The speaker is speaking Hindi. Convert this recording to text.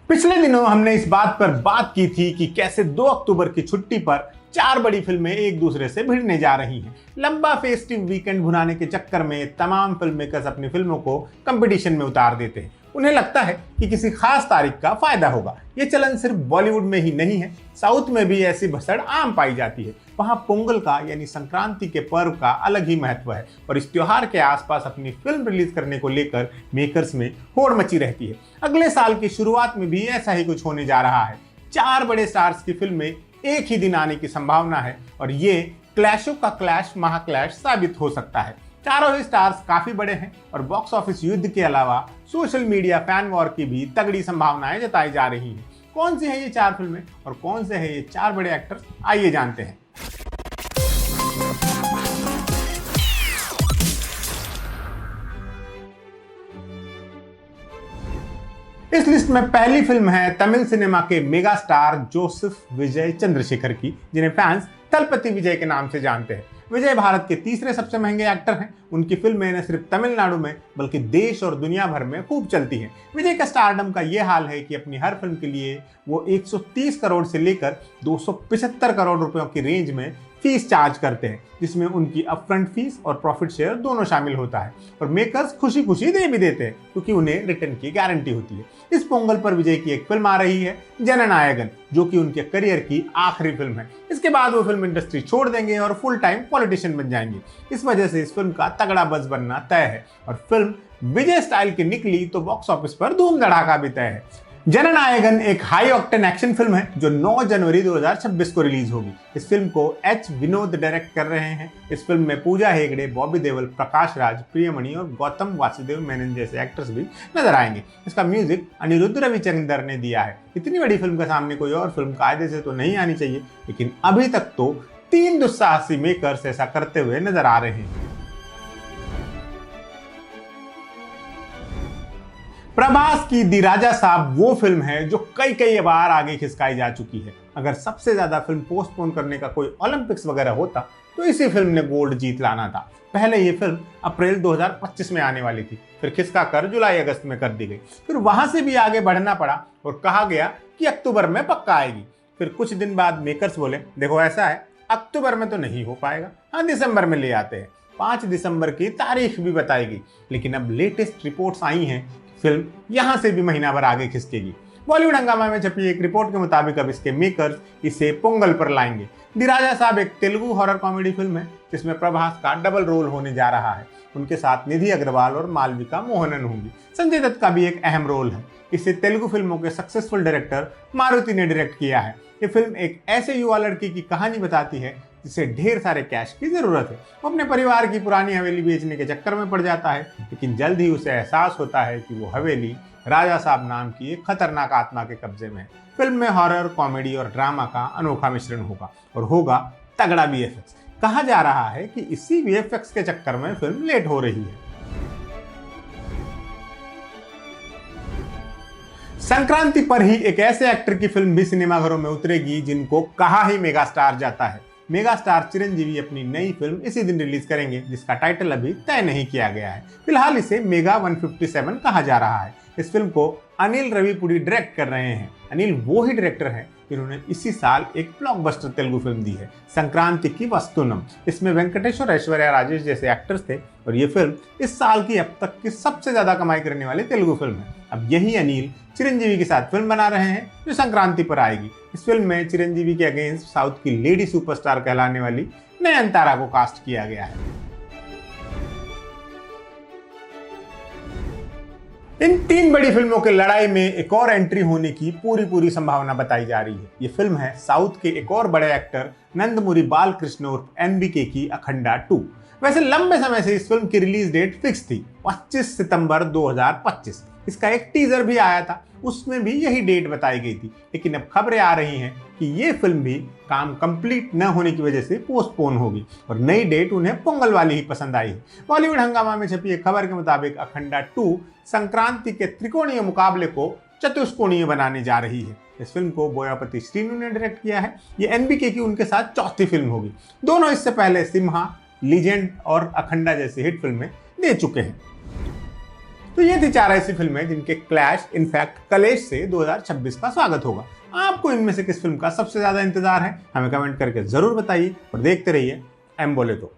पिछले दिनों हमने इस बात पर बात की थी कि कैसे 2 अक्टूबर की छुट्टी पर 4 बड़ी फिल्में एक दूसरे से भिड़ने जा रही हैं। लंबा फेस्टिव वीकेंड भुनाने के चक्कर में तमाम फिल्म मेकर्स अपनी फिल्मों को कंपटीशन में उतार देते हैं। उन्हें लगता है कि किसी खास तारीख का फायदा होगा। ये चलन सिर्फ बॉलीवुड में ही नहीं है, साउथ में भी ऐसी भसड़ आम पाई जाती है। वहाँ पोंगल का यानी संक्रांति के पर्व का अलग ही महत्व है और इस त्योहार के आसपास अपनी फिल्म रिलीज करने को लेकर मेकर्स में होड़ मची रहती है। अगले साल की शुरुआत में भी ऐसा ही कुछ होने जा रहा है। 4 बड़े स्टार्स की फिल्में एक ही दिन आने की संभावना है और ये क्लैशों का क्लैश महाक्लैश साबित हो सकता है। चारों ही स्टार्स काफी बड़े हैं और बॉक्स ऑफिस युद्ध के अलावा सोशल मीडिया फैन वॉर की भी तगड़ी संभावनाएं जताई जा रही हैं। कौन सी है ये 4 फिल्में और कौन से हैं ये 4 बड़े एक्टर्स, आइए जानते हैं। इस लिस्ट में पहली फिल्म है तमिल सिनेमा के मेगा स्टार जोसेफ विजय चंद्रशेखर की, जिन्हें फैंस थलपति विजय के नाम से जानते हैं। विजय भारत के तीसरे सबसे महंगे एक्टर हैं। उनकी फिल्में न सिर्फ तमिलनाडु में बल्कि देश और दुनिया भर में खूब चलती हैं। विजय का स्टारडम का यह हाल है कि अपनी हर फिल्म के लिए वो 130 करोड़ से लेकर 275 करोड़ रुपयों की रेंज में फीस चार्ज करते हैं, जिसमें उनकी अपफ्रंट फीस और प्रॉफिट शेयर दोनों शामिल होता है। और मेकर्स खुशी खुशी दे भी देते हैं क्योंकि उन्हें रिटर्न की गारंटी होती है। इस पोंगल पर विजय की एक फिल्म आ रही है, जननायकन, जो कि उनके करियर की आखिरी फिल्म है। इसके बाद वो फिल्म इंडस्ट्री छोड़ देंगे और फुल टाइम पॉलिटिशियन बन जाएंगे। इस वजह से इस फिल्म का तगड़ा बज़ बनना तय है और फिल्म विजय स्टाइल की निकली तो बॉक्स ऑफिस पर धूम धड़ाका भी तय है। जननायकन एक हाई ऑक्टेन एक्शन फिल्म है जो 9 जनवरी 2026 को रिलीज होगी। इस फिल्म को एच विनोद डायरेक्ट कर रहे हैं। इस फिल्म में पूजा हेगड़े, बॉबी देओल, प्रकाश राज, प्रियमणि और गौतम वासुदेव मेनन जैसे एक्टर्स भी नजर आएंगे। इसका म्यूजिक अनिरुद्ध रविचंद्र ने दिया है। इतनी बड़ी फिल्म के सामने कोई और फिल्म कायदे से तो नहीं आनी चाहिए, लेकिन अभी तक तो 3 दुस्साहसी मेकर्स ऐसा करते हुए नजर आ रहे हैं। प्रभास की दी राजा साहब वो फिल्म है जो कई बार आगे खिसकाई जा चुकी है। अगर सबसे ज्यादा फिल्म पोस्टपोन करने का कोई ओलंपिक्स वगैरह होता तो इसी फिल्म ने गोल्ड जीत लाना था। पहले ये फिल्म अप्रैल 2025 में आने वाली थी, फिर खिसका कर जुलाई अगस्त में कर दी गई। फिर वहां से भी आगे बढ़ना पड़ा और कहा गया कि अक्टूबर में पक्का आएगी। फिर कुछ दिन बाद मेकर्स बोले, देखो ऐसा है, अक्टूबर में तो नहीं हो पाएगा, हाँ दिसंबर में ले आते हैं। 5 दिसंबर की तारीख भी बताई गई, लेकिन अब लेटेस्ट रिपोर्ट्स आई हैं, फिल्म यहां से भी महीना भर आगे खिसकेगी। बॉलीवुड हंगामा में छपी एक रिपोर्ट के मुताबिक अब इसके मेकर्स इसे पोंगल पर लाएंगे। दी राजा साहब एक तेलुगु हॉरर कॉमेडी फिल्म है जिसमें प्रभास का डबल रोल होने जा रहा है। उनके साथ निधि अग्रवाल और मालविका मोहनन होंगी। संजय दत्त का भी एक अहम रोल है। इसे तेलुगु फिल्मों के सक्सेसफुल डायरेक्टर मारुति ने डायरेक्ट किया है। ये फिल्म एक ऐसे युवा लड़के की कहानी बताती है जिसे ढेर सारे कैश की जरूरत है। वो अपने परिवार की पुरानी हवेली बेचने के चक्कर में पड़ जाता है, लेकिन जल्द ही उसे एहसास होता है कि वो हवेली राजा साहब नाम की एक खतरनाक आत्मा के कब्जे में है। फिल्म में हॉरर, कॉमेडी और ड्रामा का अनोखा मिश्रण होगा और होगा तगड़ा वीएफएक्स। कहा जा रहा है कि इसी वीएफएक्स के चक्कर में फिल्म लेट हो रही है। संक्रांति पर ही एक ऐसे एक्टर की फिल्म भी सिनेमाघरों में उतरेगी जिनको कहा ही मेगा स्टार जाता है। मेगा स्टार चिरंजीवी अपनी नई फिल्म इसी दिन रिलीज करेंगे, जिसका टाइटल अभी तय नहीं किया गया है। फिलहाल इसे मेगा 157 कहा जा रहा है। इस फिल्म को अनिल रविपुड़ी डायरेक्ट कर रहे हैं। अनिल वो ही डायरेक्टर हैं जिन्होंने इसी साल एक ब्लॉकबस्टर तेलुगु फिल्म दी है, संक्रांति की वस्तुनम। इसमें वेंकटेश और ऐश्वर्या राजेश जैसे एक्टर्स थे और ये फिल्म इस साल की अब तक की सबसे ज्यादा कमाई करने वाली तेलुगु फिल्म है। अब यही अनिल चिरंजीवी के साथ फिल्म बना रहे हैं जो संक्रांति पर आएगी। इस फिल्म में चिरंजीवी के अगेंस्ट साउथ की लेडी सुपरस्टार कहलाने वाली नयनतारा को कास्ट किया गया है। इन 3 बड़ी फिल्मों के लड़ाई में एक और एंट्री होने की पूरी संभावना बताई जा रही है। ये फिल्म है साउथ के एक और बड़े एक्टर नंदमुरी बालकृष्ण उर्फ एनबीके की अखंडा 2। वैसे लंबे समय से इस फिल्म की रिलीज डेट फिक्स थी, 25 सितंबर 2025। इसका एक टीजर भी आया था, उसमें भी यही डेट बताई गई थी, लेकिन अब खबरें आ रही हैं कि ये फिल्म भी काम कंप्लीट न होने की वजह से पोस्टपोन होगी और नई डेट उन्हें पोंगल वाली ही पसंद आई है। बॉलीवुड हंगामा में छपी एक खबर के मुताबिक अखंडा 2 संक्रांति के त्रिकोणीय मुकाबले को चतुष्कोणीय बनाने जा रही है। इस फिल्म को बोयापति श्रीनु ने डायरेक्ट किया है। ये एनबीके की उनके साथ चौथी फिल्म होगी। दोनों इससे पहले सिम्हा, लीजेंड और अखंडा जैसी हिट फिल्में दे चुके हैं। तो ये थी 4 ऐसी फिल्में जिनके क्लैश इनफैक्ट कलेश से 2026 का स्वागत होगा। आपको इनमें से किस फिल्म का सबसे ज्यादा इंतजार है, हमें कमेंट करके जरूर बताइए और देखते रहिए एम बोले तो।